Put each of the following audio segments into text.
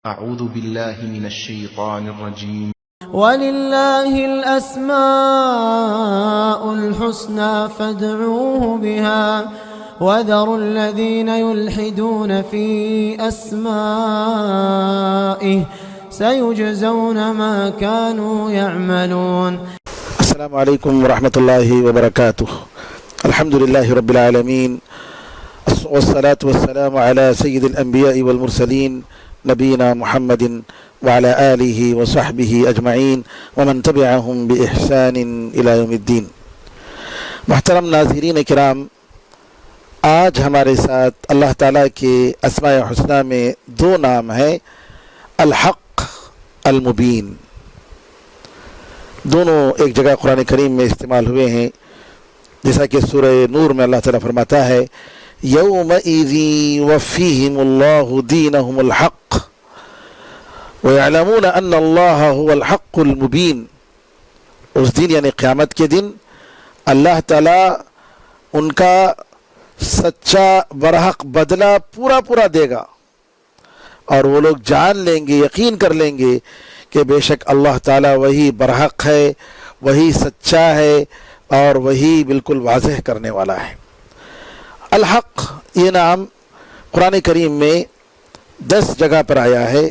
أعوذ بالله من الشيطان الرجيم. ولله الأسماء الحسنى فادعوه بها وذروا الذين يلحدون في أسمائه سيجزون ما كانوا يعملون. السلام عليكم ورحمة الله وبركاته. الحمد لله رب العالمين والصلاة والسلام على سيد الأنبياء والمرسلين نبينا محمد وعلى آله وصحبه أجمعين ومن تبعهم بإحسان إلى يوم الدین. محترم ناظرین کرام، آج ہمارے ساتھ اللہ تعالیٰ کے اسماء حسنہ میں دو نام ہیں، الحق المبین. دونوں ایک جگہ قرآن کریم میں استعمال ہوئے ہیں، جیسا کہ سورہ نور میں اللہ تعالیٰ فرماتا ہے یومئذ یوفیہم اللہ دینہم الحق وَيَعْلَمُونَ أَنَّ اللَّهَ هُوَ الْحَقُّ الْمُبِينُ. اس دن یعنی قیامت کے دن اللہ تعالیٰ ان کا سچا برحق بدلہ پورا دے گا، اور وہ لوگ جان لیں گے، یقین کر لیں گے کہ بے شک اللہ تعالیٰ وہی برحق ہے، وہی سچا ہے، اور وہی بالکل واضح کرنے والا ہے. الحق یہ نام قرآن کریم میں 10 جگہ پر آیا ہے،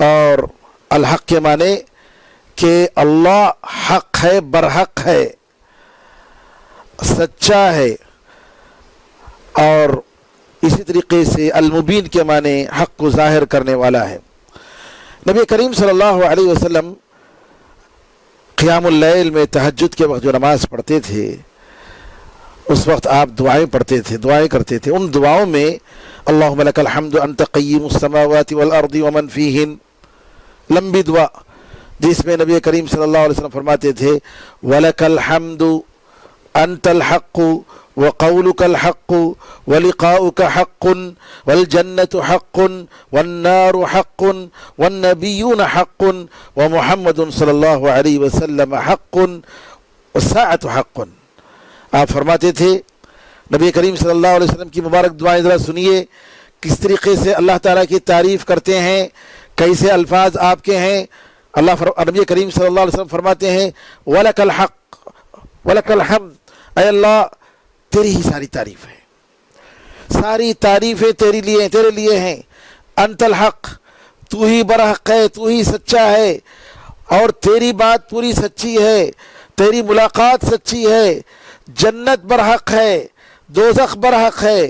اور الحق کے معنی کہ اللہ حق ہے، برحق ہے، سچا ہے. اور اسی طریقے سے المبین کے معنی حق کو ظاہر کرنے والا ہے. نبی کریم صلی اللہ علیہ وسلم قیام اللیل میں تہجد کے وقت جو نماز پڑھتے تھے، اس وقت آپ دعائیں پڑھتے تھے، دعائیں کرتے تھے. ان دعاؤں میں اللہم لک الحمد انت قیم السماوات والارض ومن فیہن، لمبی دعا جس میں نبی کریم صلی اللہ علیہ وسلم فرماتے تھے وَلَكَ الْحَمْدُ أَنْتَ الْحَقُّ وَقَوْلُكَ الْحَقُّ وَلِقَاؤُكَ حَقٌّ وَالْجَنَّةُ حَقٌّ وَالنَّارُ حَقٌّ وَالنَّبِيُّونَ حَقٌّ وَمُحَمَّدٌ صلی اللہ علیہ وسلم حَقٌّ وَالسَّاعَةُ حَقٌّ. آپ فرماتے تھے، نبی کریم صلی اللہ علیہ وسلم کی مبارک دعائیں ذرا سنیے کس طریقے سے اللہ تعالیٰ کی تعریف کرتے ہیں، کیسے الفاظ آپ کے ہیں. نبی کریم صلی اللہ علیہ وسلم فرماتے ہیں وَلَكَ الْحَقُّ وَلَكَ الْحَمْدُ، اے اللہ تیری ہی ساری تعریف ہے، ساری تعریفیں تیرے لیے ہیں. انت الحق، تو ہی برحق ہے، تو ہی سچا ہے، اور تیری بات پوری سچی ہے، تیری ملاقات سچی ہے. جنت برحق ہے، دوزخ برحق ہے،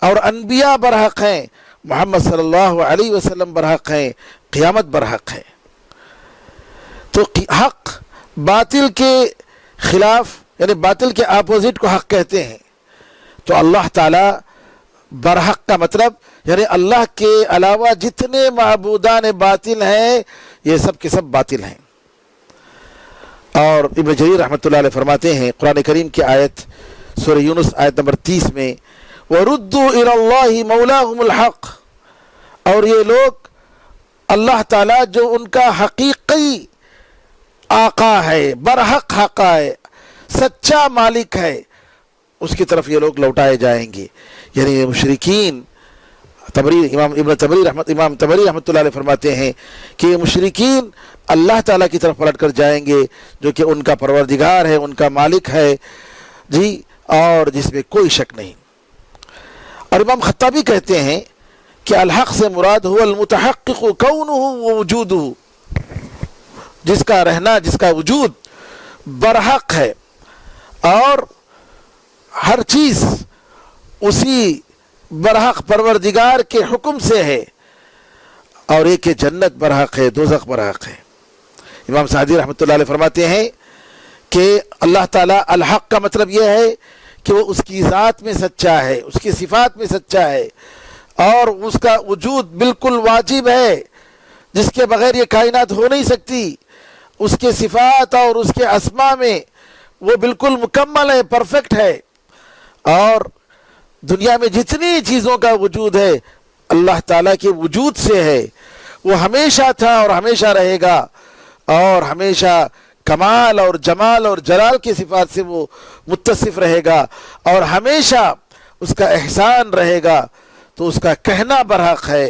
اور انبیاء برحق ہیں، محمد صلی اللہ علیہ وسلم برحق ہیں، قیامت برحق ہے. تو حق باطل کے خلاف یعنی باطل کے اپوزٹ کو حق کہتے ہیں. تو اللہ تعالیٰ برحق کا مطلب یعنی اللہ کے علاوہ جتنے معبودان باطل ہیں یہ سب کے سب باطل ہیں. اور ابن جریر رحمۃ اللہ علیہ فرماتے ہیں قرآن کریم کی آیت سورہ یونس آیت نمبر 30 میں وَرُدُّوا إِلَى اللَّهِ مَوْلَاهُمُ الْحَقِّ، اور یہ لوگ اللہ تعالیٰ جو ان کا حقیقی آقا ہے، برحق آقا ہے، سچا مالک ہے، اس کی طرف یہ لوگ لوٹائے جائیں گے. یعنی مشرکین امام تبری رحمۃ اللہ علیہ فرماتے ہیں کہ یہ مشرکین اللہ تعالیٰ کی طرف پلٹ کر جائیں گے جو کہ ان کا پروردگار ہے، ان کا مالک ہے جی، اور جس میں کوئی شک نہیں. اور امام خطابی کہتے ہیں کہ الحق سے مراد هو المتحقق کونہ ووجودہ، جس کا رہنا، جس کا وجود برحق ہے، اور ہر چیز اسی برحق پروردگار کے حکم سے ہے. اور ایک کہ جنت برحق ہے، دوزخ برحق ہے. امام سعدی رحمۃ اللہ علیہ فرماتے ہیں کہ اللہ تعالیٰ الحق کا مطلب یہ ہے کہ وہ اس کی ذات میں سچا ہے، اس کی صفات میں سچا ہے، اور اس کا وجود بالکل واجب ہے جس کے بغیر یہ کائنات ہو نہیں سکتی. اس کے صفات اور اس کے اسماء میں وہ بالکل مکمل ہے، پرفیکٹ ہے. اور دنیا میں جتنی چیزوں کا وجود ہے اللہ تعالیٰ کے وجود سے ہے. وہ ہمیشہ تھا اور ہمیشہ رہے گا، اور ہمیشہ کمال اور جمال اور جلال کی صفات سے وہ متصف رہے گا، اور ہمیشہ اس کا احسان رہے گا. تو اس کا کہنا برحق ہے،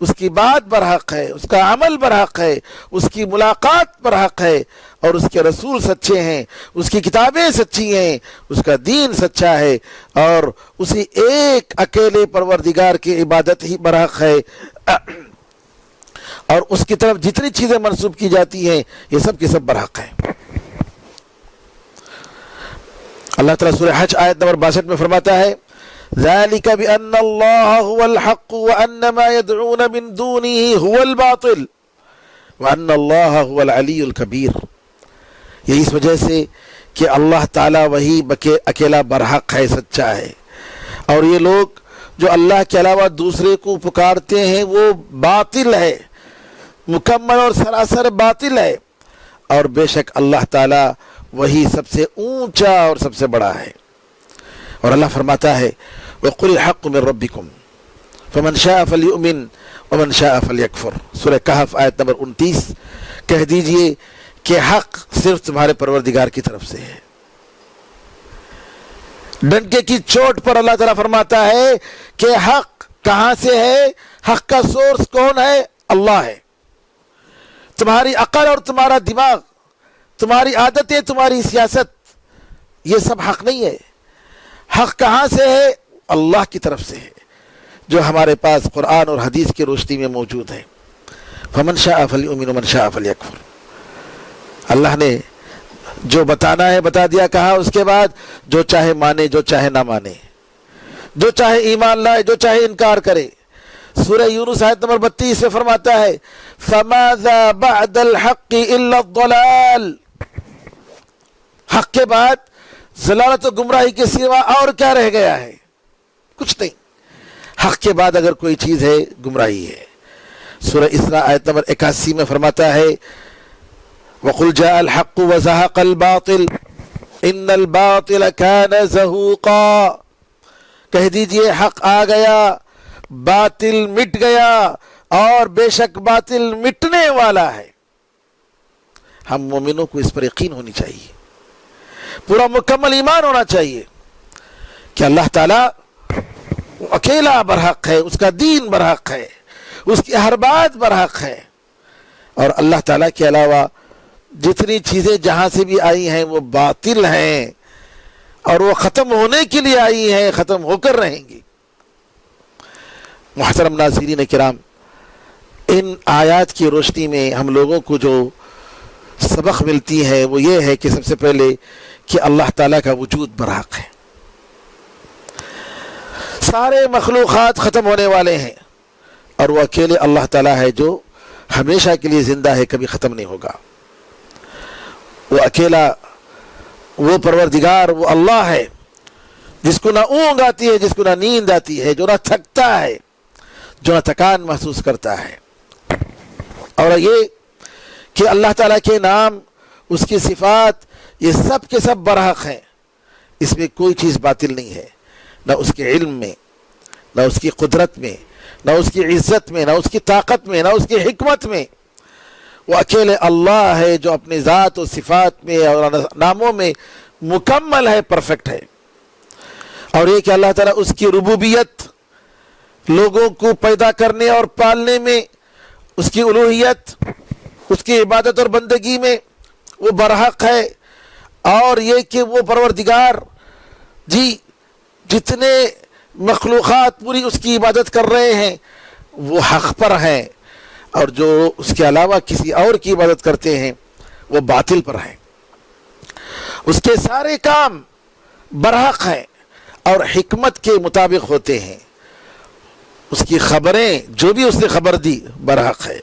اس کی بات برحق ہے، اس کا عمل برحق ہے، اس کی ملاقات برحق ہے، اور اس کے رسول سچے ہیں، اس کی کتابیں سچی ہیں، اس کا دین سچا ہے، اور اسی ایک اکیلے پروردگار کی عبادت ہی برحق ہے، اور اس کی طرف جتنی چیزیں منسوب کی جاتی ہیں یہ سب کے سب برحق ہیں۔ اللہ تعالیٰ سورہ حج آیت نمبر 62 میں فرماتا ہے ذَلِكَ بِأَنَّ اللَّهَ هُوَ الْحَقُّ وَأَنَّ مَا يَدْعُونَ مِن دُونِهِ هُوَ الْبَاطِلُ وَأَنَّ اللَّهَ هُوَ الْعَلِيُّ الْكَبِيرُ۔ یہ اس وجہ سے کہ اللہ تعالیٰ وہی اکیلا برحق ہے، سچا ہے، اور یہ لوگ جو اللہ کے علاوہ دوسرے کو پکارتے ہیں وہ باطل ہے، مکمل اور سراسر باطل ہے، اور بے شک اللہ تعالیٰ وہی سب سے اونچا اور سب سے بڑا ہے۔ اور اللہ فرماتا ہے وَقُلِ الْحَقُّ مِن رَبِّكُمْ فَمَنْ شَاءَ فَلْيُؤْمِنْ وَمَنْ شَاءَ فَلْيَكْفُرْ۔ سورہ کہف آیت نمبر 29، کہہ دیجئے کہ حق صرف تمہارے پروردگار کی طرف سے ہے۔ ڈنکے کی چوٹ پر اللہ تعالیٰ فرماتا ہے کہ حق کہاں سے ہے، حق کا سورس کون ہے؟ اللہ ہے۔ تمہاری عقل اور تمہارا دماغ، تمہاری عادتیں، تمہاری سیاست، یہ سب حق نہیں ہے۔ حق کہاں سے ہے؟ اللہ کی طرف سے ہے، جو ہمارے پاس قرآن اور حدیث کی روشنی میں موجود ہے۔ فَمَنْ شَاءَ فَلْيُؤْمِنْ وَمَنْ شَاءَ فَلْيَكْفُرْ۔ اللہ نے جو بتانا ہے بتا دیا، کہا اس کے بعد جو چاہے مانے، جو چاہے نہ مانے، جو چاہے ایمان لائے، جو چاہے انکار کرے۔ سورہ یونس آیت نمبر 32 سے فرماتا ہے فَمَاذَا بَعْدَ الْحَقِّ إِلَّا الضَّلَالِ۔ حق کے بعد ضلالت و گمراہی کے سوا اور کیا رہ گیا ہے؟ کچھ نہیں۔ حق کے بعد اگر کوئی چیز ہے گمراہی ہے۔ سورہ اسراء آیت نمبر 81 میں فرماتا ہے وَقُلْ جَاءَ الْحَقُّ وَزَهَقَ الْبَاطِلُ إِنَّ الْبَاطِلَ كَانَ زَهُوقًا۔ کہہ دیجئے حق آ گیا، باطل مٹ گیا، اور بے شک باطل مٹنے والا ہے۔ ہم مومنوں کو اس پر یقین ہونی چاہیے، پورا مکمل ایمان ہونا چاہیے کہ اللہ تعالیٰ اکیلا برحق ہے، اس کا دین برحق ہے، اس کی ہر بات برحق ہے، اور اللہ تعالیٰ کے علاوہ جتنی چیزیں جہاں سے بھی آئی ہیں وہ باطل ہیں، اور وہ ختم ہونے کے لیے آئی ہیں، ختم ہو کر رہیں گی۔ محترم ناظرین کرام، ان آیات کی روشنی میں ہم لوگوں کو جو سبق ملتی ہے وہ یہ ہے کہ سب سے پہلے کہ اللہ تعالیٰ کا وجود برحق ہے۔ سارے مخلوقات ختم ہونے والے ہیں، اور وہ اکیلے اللہ تعالیٰ ہے جو ہمیشہ کے لیے زندہ ہے، کبھی ختم نہیں ہوگا۔ وہ اکیلا، وہ پروردگار، وہ اللہ ہے جس کو نہ اونگ آتی ہے، جس کو نہ نیند آتی ہے، جو نہ تھکتا ہے، جو نہ تھکان محسوس کرتا ہے۔ اور یہ کہ اللہ تعالیٰ کے نام، اس کی صفات، یہ سب کے سب برحق ہیں، اس میں کوئی چیز باطل نہیں ہے، نہ اس کے علم میں، نہ اس کی قدرت میں، نہ اس کی عزت میں، نہ اس کی طاقت میں، نہ اس کی حکمت میں۔ وہ اکیلے اللہ ہے جو اپنی ذات و صفات میں اور ناموں میں مکمل ہے، پرفیکٹ ہے۔ اور یہ کہ اللہ تعالیٰ اس کی ربوبیت، لوگوں کو پیدا کرنے اور پالنے میں، اس کی الوہیت، اس کی عبادت اور بندگی میں وہ برحق ہے۔ اور یہ کہ وہ پروردگار جی جتنے مخلوقات پوری اس کی عبادت کر رہے ہیں وہ حق پر ہیں، اور جو اس کے علاوہ کسی اور کی عبادت کرتے ہیں وہ باطل پر ہیں۔ اس کے سارے کام برحق ہیں اور حکمت کے مطابق ہوتے ہیں۔ اس کی خبریں، جو بھی اس نے خبر دی، برحق ہے۔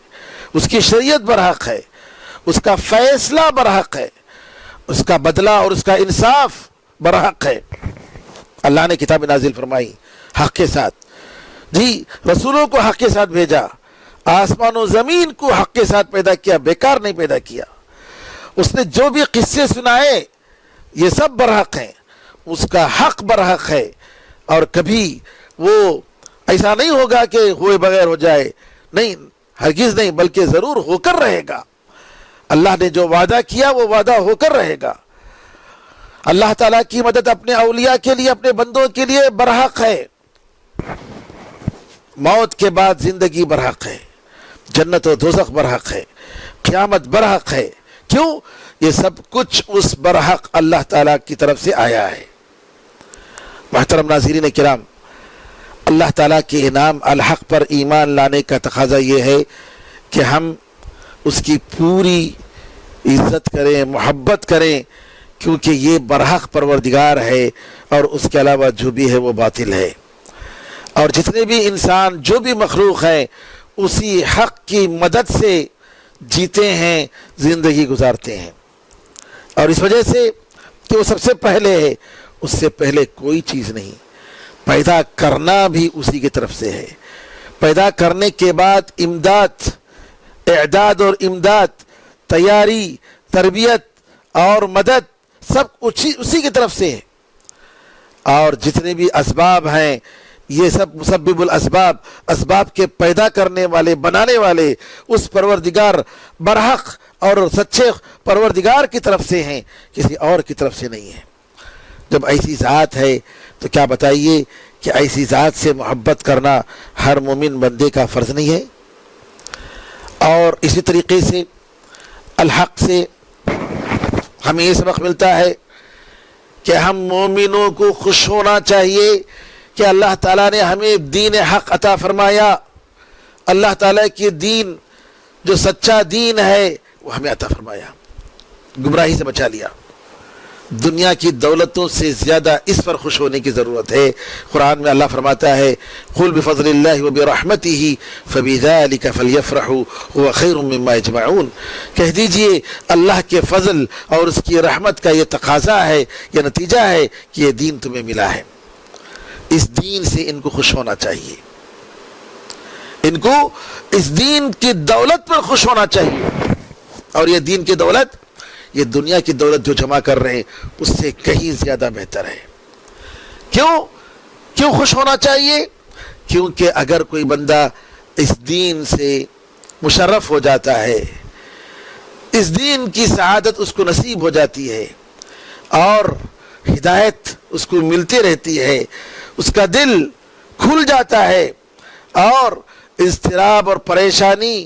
اس کی شریعت برحق ہے، اس کا فیصلہ برحق ہے، اس کا بدلہ اور اس کا انصاف برحق ہے۔ اللہ نے کتاب نازل فرمائی حق کے ساتھ، جی رسولوں کو حق کے ساتھ بھیجا، آسمان و زمین کو حق کے ساتھ پیدا کیا، بیکار نہیں پیدا کیا۔ اس نے جو بھی قصے سنائے یہ سب برحق ہیں، اس کا حق برحق ہے، اور کبھی وہ ایسا نہیں ہوگا کہ ہوئے بغیر ہو جائے، نہیں، ہرگز نہیں، بلکہ ضرور ہو کر رہے گا۔ اللہ نے جو وعدہ کیا وہ وعدہ ہو کر رہے گا۔ اللہ تعالیٰ کی مدد اپنے اولیاء کے لیے، اپنے بندوں کے لیے برحق ہے۔ موت کے بعد زندگی برحق ہے، جنت و دوزخ برحق ہے، قیامت برحق ہے. کیوں؟ یہ سب کچھ اس برحق اللہ تعالیٰ کی طرف سے آیا ہے. محترم ناظرین کرام، اللہ تعالیٰ کے انعام الحق پر ایمان لانے کا تقاضا یہ ہے کہ ہم اس کی پوری عزت کریں، محبت کریں، کیونکہ یہ برحق پروردگار ہے اور اس کے علاوہ جو بھی ہے وہ باطل ہے. اور جتنے بھی انسان، جو بھی مخلوق ہیں، اسی حق کی مدد سے جیتے ہیں، زندگی گزارتے ہیں. اور اس وجہ سے کہ وہ سب سے پہلے ہے، اس سے پہلے کوئی چیز نہیں. پیدا کرنا بھی اسی کی طرف سے ہے. پیدا کرنے کے بعد امداد، اعداد اور امداد، تیاری، تربیت اور مدد سب اسی کی طرف سے ہے. اور جتنے بھی اسباب ہیں یہ سب مسبب الاسباب، اسباب کے پیدا کرنے والے، بنانے والے اس پروردگار برحق اور سچے پروردگار کی طرف سے ہیں، کسی اور کی طرف سے نہیں ہے. جب ایسی ذات ہے تو کیا بتائیے کہ ایسی ذات سے محبت کرنا ہر مومن بندے کا فرض نہیں ہے؟ اور اسی طریقے سے الحق سے ہمیں یہ سبق ملتا ہے کہ ہم مومنوں کو خوش ہونا چاہیے کہ اللہ تعالیٰ نے ہمیں دین حق عطا فرمایا. اللہ تعالیٰ کی دین جو سچا دین ہے وہ ہمیں عطا فرمایا، گمراہی سے بچا لیا. دنیا کی دولتوں سے زیادہ اس پر خوش ہونے کی ضرورت ہے. قرآن میں اللہ فرماتا ہے قُلْ بِفَضْلِ اللَّهِ وَبِرَحْمَتِهِ فَبِذَلِكَ فَلْيَفْرَحُوا هُوَ خَيْرٌ مِّمَّا يَجْمَعُونَ. کہہ دیجئے اللہ کے فضل اور اس کی رحمت کا یہ تقاضا ہے، یہ نتیجہ ہے کہ یہ دین تمہیں ملا ہے. اس دین سے ان کو خوش ہونا چاہیے، ان کو اس دین کی دولت پر خوش ہونا چاہیے. اور یہ دین کی دولت، یہ دنیا کی دولت جو جمع کر رہے ہیں اس سے کہیں زیادہ بہتر ہے. کیوں خوش ہونا چاہیے؟ کیونکہ اگر کوئی بندہ اس دین سے مشرف ہو جاتا ہے، اس دین کی سعادت اس کو نصیب ہو جاتی ہے اور ہدایت اس کو ملتی رہتی ہے، اس کا دل کھل جاتا ہے اور اضطراب اور پریشانی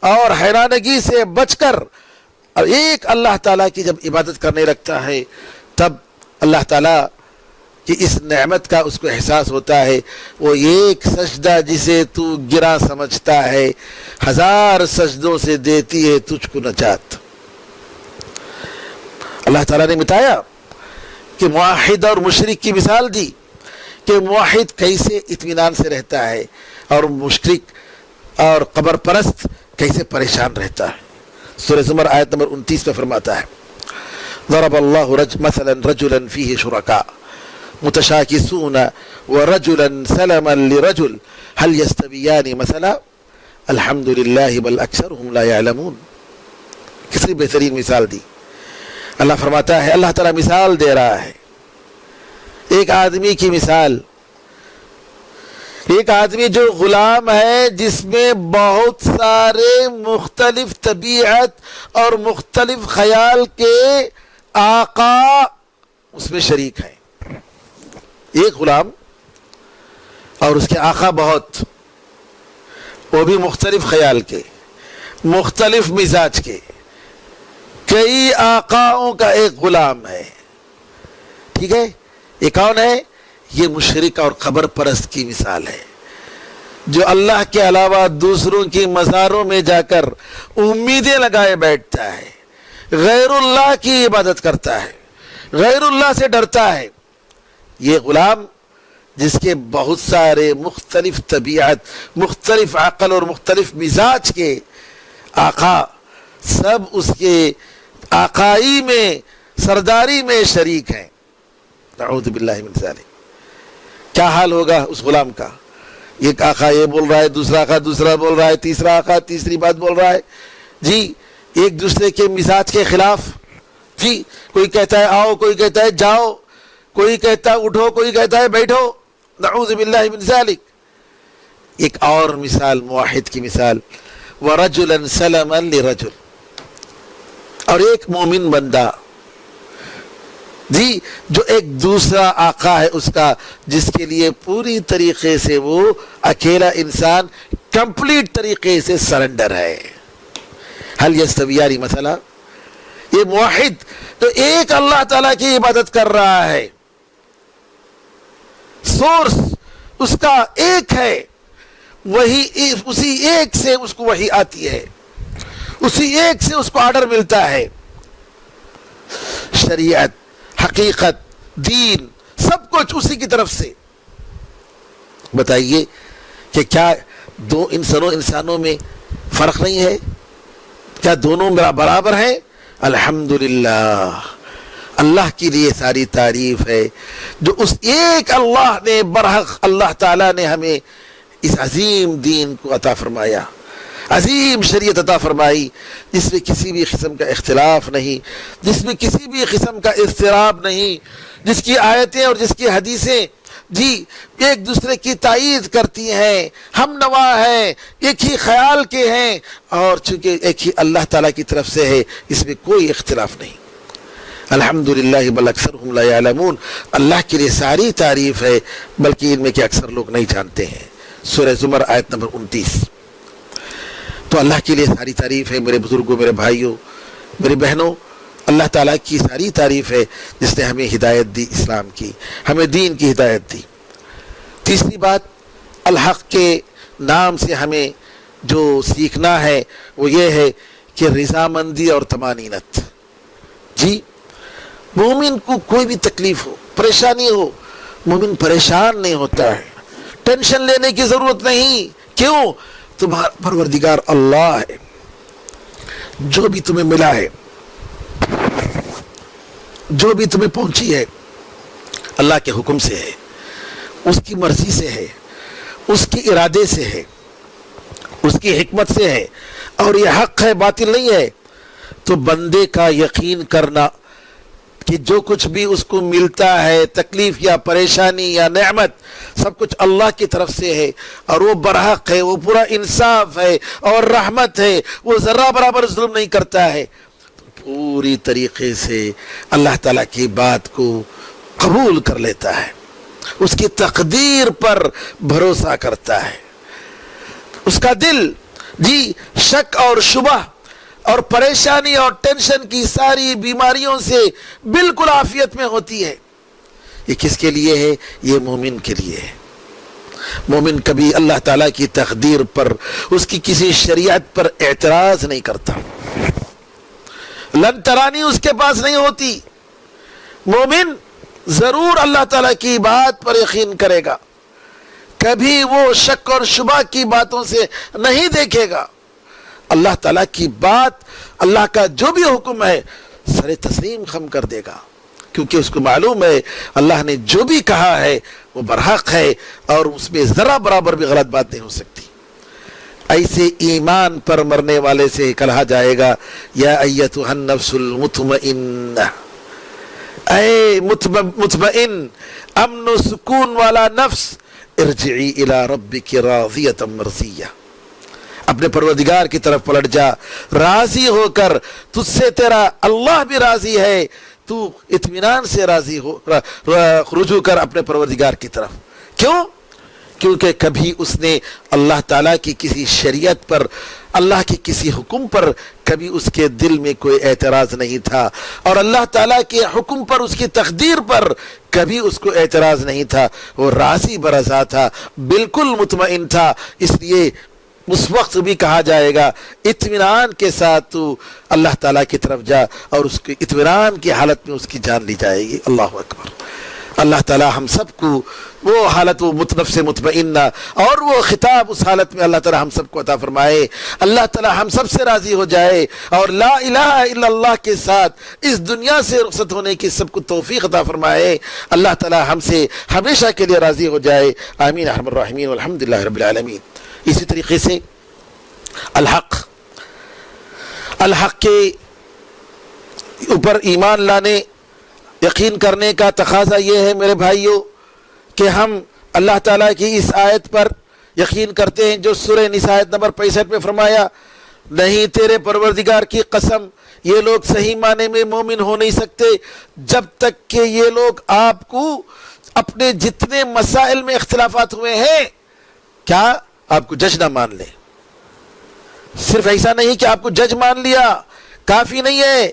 اور حیرانگی سے بچ کر اور ایک اللہ تعالیٰ کی جب عبادت کرنے لگتا ہے، تب اللہ تعالیٰ کی اس نعمت کا اس کو احساس ہوتا ہے. وہ ایک سجدہ جسے تو گرا سمجھتا ہے، 1000 سجدوں سے دیتی ہے تجھ کو نجات. اللہ تعالیٰ نے بتایا کہ موحد اور مشرک کی مثال دی کہ موحد کیسے اطمینان سے رہتا ہے اور مشرک اور قبر پرست کیسے پریشان رہتا ہے. سورہ زمر آیت نمبر 29 پہ فرماتا ہے ضرب اللہ مثلا رجلا فیہ شرکاء متشاکسون ورجلا سلما لرجل هل يستویان مثلا الحمد للہ بل اکثرهم لا يعلمون. کتنی بہترین مثال دی. اللہ فرماتا ہے، اللہ تعالیٰ مثال دے رہا ہے ایک آدمی کی مثال، ایک آدمی جو غلام ہے جس میں بہت سارے مختلف طبیعت اور مختلف خیال کے آقا اس میں شریک ہیں. ایک غلام اور اس کے آقا بہت، وہ بھی مختلف خیال کے، مختلف مزاج کے، کئی آقاؤں کا ایک غلام ہے. ٹھیک ہے، یہ کون ہے؟ یہ مشرک اور قبر پرست کی مثال ہے جو اللہ کے علاوہ دوسروں کی مزاروں میں جا کر امیدیں لگائے بیٹھتا ہے، غیر اللہ کی عبادت کرتا ہے، غیر اللہ سے ڈرتا ہے. یہ غلام جس کے بہت سارے مختلف طبیعت، مختلف عقل اور مختلف مزاج کے آقا سب اس کے آقائی میں، سرداری میں شریک ہیں. نعوذ باللہ من ذالک. کیا حال ہوگا اس غلام کا؟ ایک آقا یہ بول رہا ہے، دوسرا آقا دوسرا بول رہا ہے، تیسرا آقا تیسری بات بول رہا ہے، جی ایک دوسرے کے مزاج کے خلاف. جی کوئی کہتا ہے آؤ، کوئی کہتا ہے جاؤ، کوئی کہتا ہے اٹھو، کوئی کہتا ہے بیٹھو. نعوذ باللہ من ذالک. ایک اور مثال موحد کی مثال، وَرَجُلًا سَلَمًا لِرَجُلٍ. اور ایک مومن بندہ جی جو ایک دوسرا آقا ہے اس کا، جس کے لیے پوری طریقے سے وہ اکیلا انسان کمپلیٹ طریقے سے سرنڈر ہے. حل یستویان مسئلہ، یہ موحد تو ایک اللہ تعالیٰ کی عبادت کر رہا ہے، سورس اس کا ایک ہے، وہی اسی ایک سے اس کو وحی آتی ہے، اسی ایک سے اس کو آرڈر ملتا ہے. شریعت، حقیقت، دین، سب کچھ اسی کی طرف سے. بتائیے کہ کیا دو انسانوں میں فرق نہیں ہے؟ کیا دونوں برابر ہیں؟ الحمدللہ، اللہ کے لیے ساری تعریف ہے جو اس ایک اللہ نے برحق اللہ تعالیٰ نے ہمیں اس عظیم دین کو عطا فرمایا، عظیم شریعت عطا فرمائی، جس میں کسی بھی قسم کا اختلاف نہیں، جس میں کسی بھی قسم کا اضطراب نہیں، جس کی آیتیں اور جس کی حدیثیں جی ایک دوسرے کی تائید کرتی ہیں، ہم نوا ہیں، ایک ہی خیال کے ہیں، اور چونکہ ایک ہی اللہ تعالیٰ کی طرف سے ہے، اس میں کوئی اختلاف نہیں. الحمدللہ بل اکثرہم لا یعلمون. اللہ کے لیے ساری تعریف ہے، بلکہ ان میں کہ اکثر لوگ نہیں جانتے ہیں. سورہ زمر آیت نمبر 29. تو اللہ کے لیے ساری تعریف ہے. میرے بزرگوں، میرے بھائیوں، میری بہنوں، اللہ تعالیٰ کی ساری تعریف ہے جس نے ہمیں ہدایت دی، اسلام کی، ہمیں دین کی ہدایت دی. تیسری بات، الحق کے نام سے ہمیں جو سیکھنا ہے وہ یہ ہے کہ رضامندی اور طمانینت. جی مومن کو کوئی بھی تکلیف ہو، پریشانی ہو، مومن پریشان نہیں ہوتا ہے، ٹینشن لینے کی ضرورت نہیں. کیوں؟ تمہارا پروردگار اللہ ہے. جو بھی تمہیں ملا ہے، جو بھی تمہیں پہنچی ہے، اللہ کے حکم سے ہے، اس کی مرضی سے ہے، اس کے ارادے سے ہے، اس کی حکمت سے ہے، اور یہ حق ہے، باطل نہیں ہے. تو بندے کا یقین کرنا کہ جو کچھ بھی اس کو ملتا ہے، تکلیف یا پریشانی یا نعمت، سب کچھ اللہ کی طرف سے ہے، اور وہ برحق ہے، وہ پورا انصاف ہے اور رحمت ہے، وہ ذرہ برابر ظلم نہیں کرتا ہے. پوری طریقے سے اللہ تعالیٰ کی بات کو قبول کر لیتا ہے، اس کی تقدیر پر بھروسہ کرتا ہے. اس کا دل جی شک اور شبہ اور پریشانی اور ٹینشن کی ساری بیماریوں سے بالکل عافیت میں ہوتی ہے. یہ کس کے لیے ہے؟ یہ مومن کے لیے ہے. مومن کبھی اللہ تعالیٰ کی تقدیر پر، اس کی کسی شریعت پر اعتراض نہیں کرتا. لن ترانی اس کے پاس نہیں ہوتی. مومن ضرور اللہ تعالیٰ کی بات پر یقین کرے گا، کبھی وہ شک اور شبہ کی باتوں سے نہیں دیکھے گا. اللہ تعالیٰ کی بات، اللہ کا جو بھی حکم ہے سر تسلیم خم کر دے گا، کیونکہ اس کو معلوم ہے اللہ نے جو بھی کہا ہے وہ برحق ہے، اور اس میں ذرا برابر بھی غلط بات نہیں ہو سکتی. ایسے ایمان پر مرنے والے سے کہا جائے گا یا ایتھا النفس المطمئنہ، اے مطمئن، امن و سکون والا نفس، ارجعی الی ربک راضیۃ مرضیہ، اپنے پروردگار کی طرف پلٹ جا راضی ہو کر. تجھ سے تیرا اللہ بھی راضی ہے، تو اطمینان سے راضی ہو، رجوع کر اپنے پروردگار کی طرف. کیوں؟ کیونکہ کبھی اس نے اللہ تعالیٰ کی کسی شریعت پر، اللہ کے کسی حکم پر کبھی اس کے دل میں کوئی اعتراض نہیں تھا، اور اللہ تعالیٰ کے حکم پر، اس کی تقدیر پر کبھی اس کو اعتراض نہیں تھا. وہ راضی برضا تھا، بالکل مطمئن تھا. اس لیے اس وقت بھی کہا جائے گا اطمینان کے ساتھ تو اللہ تعالیٰ کی طرف جا، اور اس کے اطمینان کی حالت میں اس کی جان لی جائے گی. اللہ اکبر. اللہ تعالیٰ ہم سب کو وہ حالت، وہ نفس مطمئنہ اور وہ خطاب اس حالت میں اللہ تعالیٰ ہم سب کو عطا فرمائے. اللہ تعالیٰ ہم سب سے راضی ہو جائے، اور لا الہ الا اللہ کے ساتھ اس دنیا سے رخصت ہونے کی سب کو توفیق عطا فرمائے. اللہ تعالیٰ ہم سے ہمیشہ کے لیے راضی ہو جائے. آمین ارحم الراحمین والحمدللہ رب العالمین. اسی طریقے سے الحق کے اوپر ایمان لانے، یقین کرنے کا تقاضا یہ ہے میرے بھائیوں کہ ہم اللہ تعالیٰ کی اس آیت پر یقین کرتے ہیں جو سورہ نساء آیت نمبر 65 میں فرمایا نہیں تیرے پروردگار کی قسم، یہ لوگ صحیح معنی میں مومن ہو نہیں سکتے جب تک کہ یہ لوگ آپ کو اپنے جتنے مسائل میں اختلافات ہوئے ہیں کیا آپ کو جج نہ مان لیں۔ صرف ایسا نہیں کہ آپ کو جج مان لیا، کافی نہیں ہے،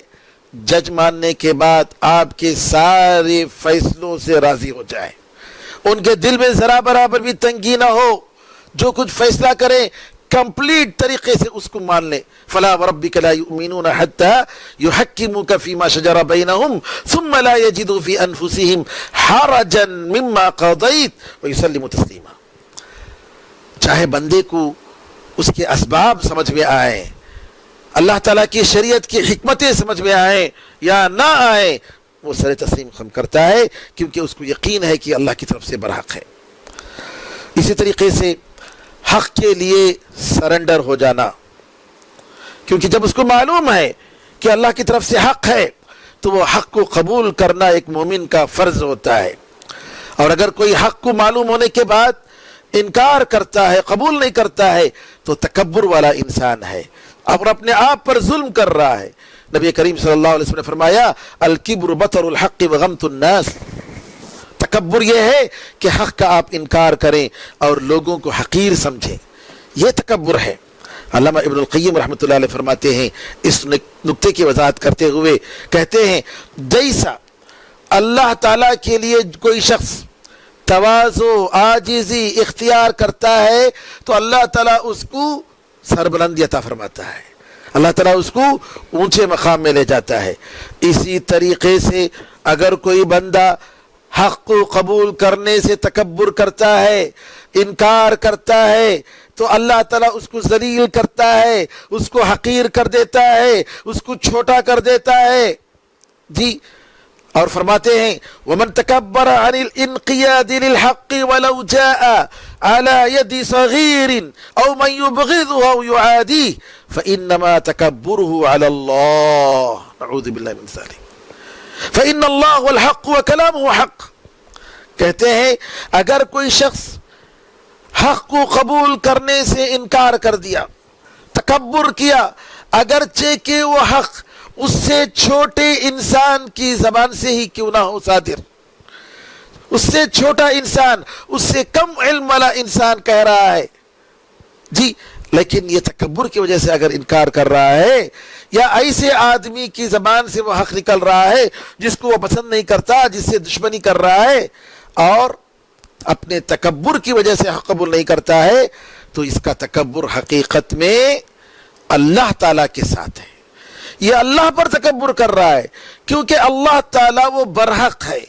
جج ماننے کے بعد آپ کے سارے فیصلوں سے راضی ہو جائے، ان کے دل میں ذرا برابر بھی تنگی نہ ہو، جو کچھ فیصلہ کریں کمپلیٹ طریقے سے اس کو مان لیں۔ فلا وربک لا یؤمنون حتی یحکموک فیما شجر بینہم ثم لا یجدوا فی انفسہم حرجا مما قضیت ویسلموا تسلیما۔ چاہے بندے کو اس کے اسباب سمجھ میں آئے، اللہ تعالیٰ کی شریعت کی حکمتیں سمجھ میں آئیں یا نہ آئیں، وہ سر تسلیم خم کرتا ہے، کیونکہ اس کو یقین ہے کہ اللہ کی طرف سے برحق ہے۔ اسی طریقے سے حق کے لیے سرنڈر ہو جانا، کیونکہ جب اس کو معلوم ہے کہ اللہ کی طرف سے حق ہے تو وہ حق کو قبول کرنا ایک مومن کا فرض ہوتا ہے۔ اور اگر کوئی حق کو معلوم ہونے کے بعد انکار کرتا ہے، قبول نہیں کرتا ہے، تو تکبر والا انسان ہے اور اپنے آپ پر ظلم کر رہا ہے۔ نبی کریم صلی اللہ علیہ وسلم نے فرمایا الکبر بطر الحق وغمط الناس، تکبر یہ ہے کہ حق کا آپ انکار کریں اور لوگوں کو حقیر سمجھیں، یہ تکبر ہے۔ علامہ ابن القیم رحمۃ اللہ علیہ فرماتے ہیں، اس نکتے کی وضاحت کرتے ہوئے کہتے ہیں جیسا اللہ تعالیٰ کے لیے کوئی شخص تواضع عاجزی اختیار کرتا ہے تو اللہ تعالیٰ اس کو سربلندی عطا فرماتا ہے، اللہ تعالیٰ اس کو اونچے مقام میں لے جاتا ہے۔ اسی طریقے سے اگر کوئی بندہ حق کو قبول کرنے سے تکبر کرتا ہے، انکار کرتا ہے، تو اللہ تعالیٰ اس کو ذلیل کرتا ہے، اس کو حقیر کر دیتا ہے، اس کو چھوٹا کر دیتا ہے جی۔ اور فرماتے ہیں وَمَن تَكَبَّرَ عَنِ الْإِنْقِيَادِ لِلْحَقِّ وَلَوْ جَاءَ عَلَى يَدِ صَغِيرٍ أَوْ مَنْ يُبْغِضُهُ أَوْ يُعَادِيهِ فَإِنَّمَا تَكَبُّرُهُ عَلَى اللَّهِ نعوذ باللہ من ذلك فَإِنَّ اللَّهَ وَالْحَقُّ وَكَلَامُهُ حَقٌّ۔ کہتے ہیں اگر کوئی شخص حق کو قبول کرنے سے انکار کر دیا، تکبر کیا، اگرچہ کہ وہ حق اس سے چھوٹے انسان کی زبان سے ہی کیوں نہ ہو صادر، اس سے چھوٹا انسان، اس سے کم علم والا انسان کہہ رہا ہے جی، لیکن یہ تکبر کی وجہ سے اگر انکار کر رہا ہے، یا ایسے آدمی کی زبان سے وہ حق نکل رہا ہے جس کو وہ پسند نہیں کرتا، جس سے دشمنی کر رہا ہے، اور اپنے تکبر کی وجہ سے حق قبول نہیں کرتا ہے، تو اس کا تکبر حقیقت میں اللہ تعالیٰ کے ساتھ ہے، یہ اللہ پر تکبر کر رہا ہے، کیونکہ اللہ تعالیٰ وہ برحق ہے،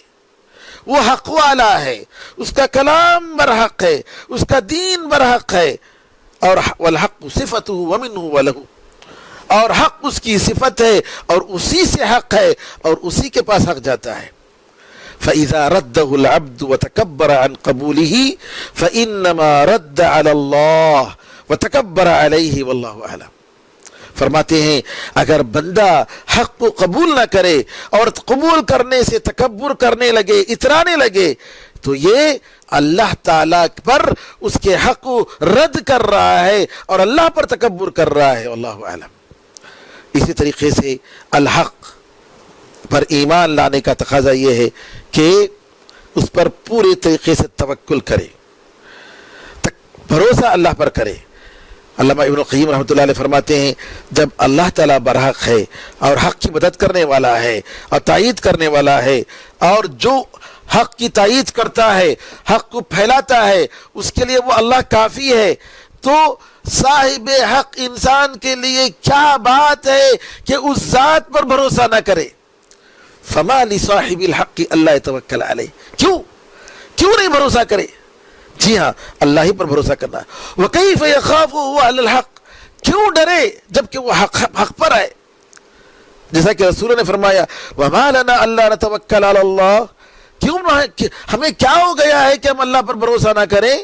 وہ حق والا ہے، اس کا کلام برحق ہے، اس کا دین برحق ہے، اور والحق صفته ومنه وله، اور حق اس کی صفت ہے اور اسی سے حق ہے اور اسی کے پاس حق جاتا ہے۔ فَإِذَا رَدَّهُ الْعَبْدُ وَتَكَبَّرَ عَنْ قَبُولِهِ فَإِنَّمَا رَدَّ عَلَى اللَّهِ وَتَكَبَّرَ عَلَيْهِ وَاللَّهُ أَعْلَمُ۔ فرماتے ہیں اگر بندہ حق کو قبول نہ کرے اور قبول کرنے سے تکبر کرنے لگے، اترانے لگے، تو یہ اللہ تعالیٰ پر اس کے حق کو رد کر رہا ہے اور اللہ پر تکبر کر رہا ہے، واللہ اعلم۔ اسی طریقے سے الحق پر ایمان لانے کا تقاضا یہ ہے کہ اس پر پورے طریقے سے توکل کرے، بھروسہ اللہ پر کرے۔ علامہ ابن القیم رحمۃ اللہ علیہ فرماتے ہیں جب اللہ تعالیٰ برحق ہے اور حق کی مدد کرنے والا ہے اور تائید کرنے والا ہے، اور جو حق کی تائید کرتا ہے، حق کو پھیلاتا ہے، اس کے لیے وہ اللہ کافی ہے، تو صاحب حق انسان کے لیے کیا بات ہے کہ اس ذات پر بھروسہ نہ کرے۔ فما لصاحب الحق الا يتوکل علیہ، کیوں نہیں بھروسہ کرے؟ جی ہاں، اللہ ہی پر بھروسہ کرنا۔ وَكَيْفَ يَخَافُ هُوَ عَلَى الْحَقِّ، کیوں ڈرے جبکہ وہ حق پر ہے؟ جیسا کہ رسول نے فرمایا وَمَا لَنَا أَلَّا نَتَوَكَّلَ عَلَى اللَّهِ، ہمیں کیا ہو گیا ہے کہ ہم اللہ پر بھروسہ نہ کریں؟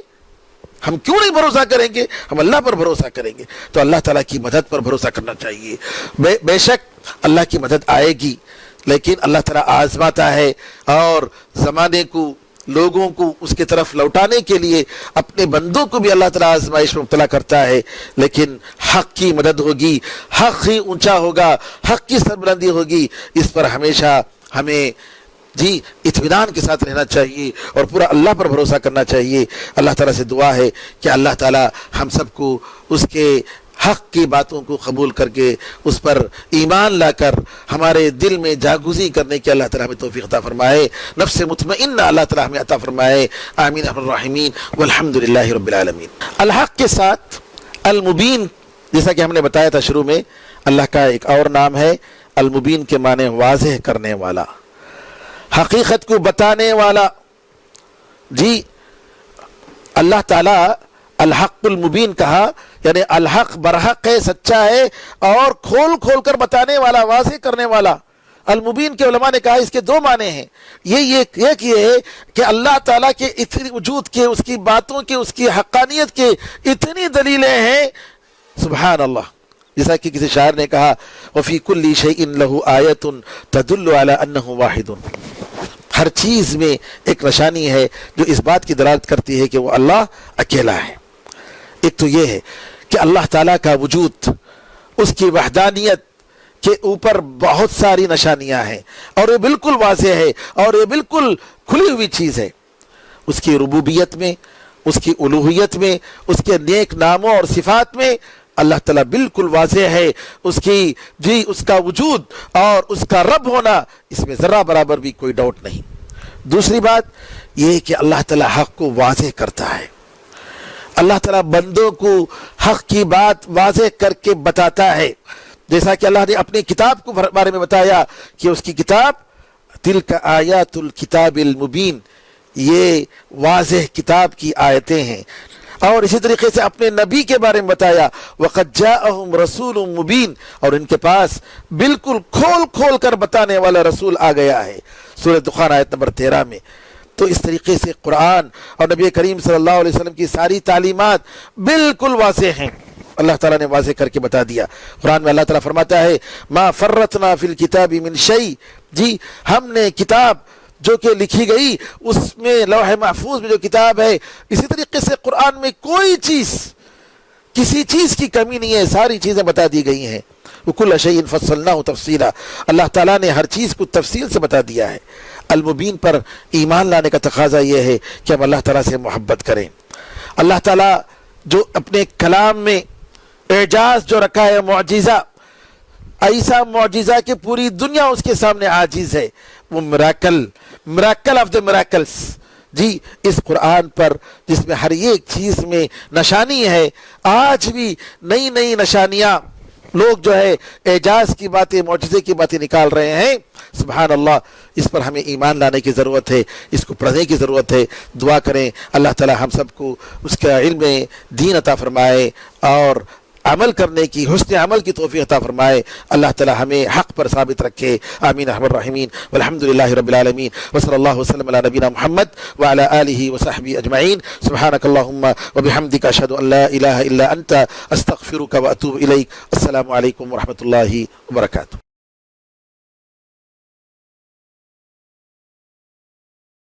ہم کیوں نہیں بھروسہ کریں گے؟ ہم اللہ پر بھروسہ کریں گے۔ تو اللہ تعالیٰ کی مدد پر بھروسہ کرنا چاہیے۔ بے شک اللہ کی مدد آئے گی، لیکن اللہ تعالیٰ آزماتا ہے اور زمانے کو لوگوں کو اس کے طرف لوٹانے کے لیے اپنے بندوں کو بھی اللہ تعالیٰ آزمائش میں مبتلا کرتا ہے، لیکن حق کی مدد ہوگی، حق ہی اونچا ہوگا، حق کی سربلندی ہوگی، اس پر ہمیشہ ہمیں اطمینان کے ساتھ رہنا چاہیے اور پورا اللہ پر بھروسہ کرنا چاہیے۔ اللہ تعالیٰ سے دعا ہے کہ اللہ تعالیٰ ہم سب کو اس کے حق کی باتوں کو قبول کر کے اس پر ایمان لا کر ہمارے دل میں جاگزی کرنے کی اللہ تعالیٰ ہمیں توفیق عطا فرمائے، نفس مطمئنہ اللہ تعالیٰ ہمیں عطا فرمائے، آمین ارحم الراحمین، والحمد للہ رب العالمین۔ الحق کے ساتھ المبین، جیسا کہ ہم نے بتایا تھا شروع میں، اللہ کا ایک اور نام ہے المبین کے معنی واضح کرنے والا، حقیقت کو بتانے والا۔ اللہ تعالیٰ الحق المبین کہا، یعنی الحق برحق ہے، سچا ہے اور کھول کھول کر بتانے والا، واضح کرنے والا۔ المبین کے علماء نے کہا اس کے دو معنی ہیں، ایک یہ ہے کہ اللہ تعالیٰ کے اتنی وجود کے، اس کی باتوں کے، اس کی حقانیت کے اتنی دلیلیں ہیں، سبحان اللہ، جیسا کہ کسی شاعر نے کہا وَفِي كُلِّ شَيْءٍ لَهُ آيَةٌ تَدُلُّ عَلَىٰ أَنَّهُ وَاحِدٌ، ہر چیز میں ایک نشانی ہے جو اس بات کی دلالت کرتی ہے کہ وہ اللہ اکیلا ہے۔ ایک تو یہ ہے کہ اللہ تعالیٰ کا وجود، اس کی وحدانیت کے اوپر بہت ساری نشانیاں ہیں اور یہ بالکل واضح ہے اور یہ بالکل کھلی ہوئی چیز ہے۔ اس کی ربوبیت میں، اس کی الوہیت میں، اس کے نیک ناموں اور صفات میں اللہ تعالیٰ بالکل واضح ہے۔ اس کی اس کا وجود اور اس کا رب ہونا، اس میں ذرہ برابر بھی کوئی ڈاؤٹ نہیں۔ دوسری بات یہ کہ اللہ تعالیٰ حق کو واضح کرتا ہے، اللہ تعالیٰ بندوں کو حق کی بات واضح کر کے بتاتا ہے، جیسا کہ اللہ نے اپنی کتاب کو بارے میں بتایا کہ اس کی کتاب تلک آیات الکتاب المبین، یہ واضح کتاب کی آیتیں ہیں۔ اور اسی طریقے سے اپنے نبی کے بارے میں بتایا وَقَدْ جَاءَهُمْ رَسُولٌ مُبِينٌ، اور ان کے پاس بالکل کھول کھول کر بتانے والا رسول آ گیا ہے، سورہ دخان آیت نمبر 13 میں۔ تو اس طریقے سے قرآن اور نبی کریم صلی اللہ علیہ وسلم کی ساری تعلیمات بالکل واضح ہیں، اللہ تعالیٰ نے واضح کر کے بتا دیا۔ قرآن میں اللہ تعالیٰ فرماتا ہے مَا فَرَّطْنَا فِي الْكِتَابِ مِنْ شَيْءٍ، ہم نے کتاب جو کہ لکھی گئی اس میں، لوح محفوظ میں جو کتاب ہے، اسی طریقے سے قرآن میں کوئی چیز، کسی چیز کی کمی نہیں ہے، ساری چیزیں بتا دی گئی ہیں۔ وَكُلَّ شَيْءٍ فَصَّلْنَاهُ تَفْصِيلًا، اللہ تعالیٰ نے ہر چیز کو تفصیل سے بتا دیا ہے۔ المبین پر ایمان لانے کا تقاضا یہ ہے کہ ہم اللہ تعالیٰ سے محبت کریں۔ اللہ تعالیٰ جو اپنے کلام میں اعجاز جو رکھا ہے، معجزہ، ایسا معجزہ کہ پوری دنیا اس کے سامنے عاجز ہے، وہ میراکل آف دا میراکلز، اس قرآن پر جس میں ہر ایک چیز میں نشانی ہے۔ آج بھی نئی نئی نشانیاں لوگ جو ہے اعجاز کی باتیں، معجزے کی باتیں نکال رہے ہیں، سبحان اللہ۔ اس پر ہمیں ایمان لانے کی ضرورت ہے، اس کو پڑھنے کی ضرورت ہے۔ دعا کریں اللہ تعالی ہم سب کو اس کا علم دین عطا فرمائے اور عمل کرنے کی، حسن عمل کی توفیق عطا فرمائے۔ اللہ تعالی ہمیں حق پر ثابت رکھے، آمین ارحم الراحمین، والحمد للہ رب العالمین، وصلی اللہ وسلم علی نبینا محمد وعلی آلہ وصحبہ اجمعین۔ سبحانک اللہم وبحمدک، اشہد ان لا الہ الا انت، استغفرک واتوب الیک۔ السلام علیکم ورحمۃ اللہ وبرکاتہ۔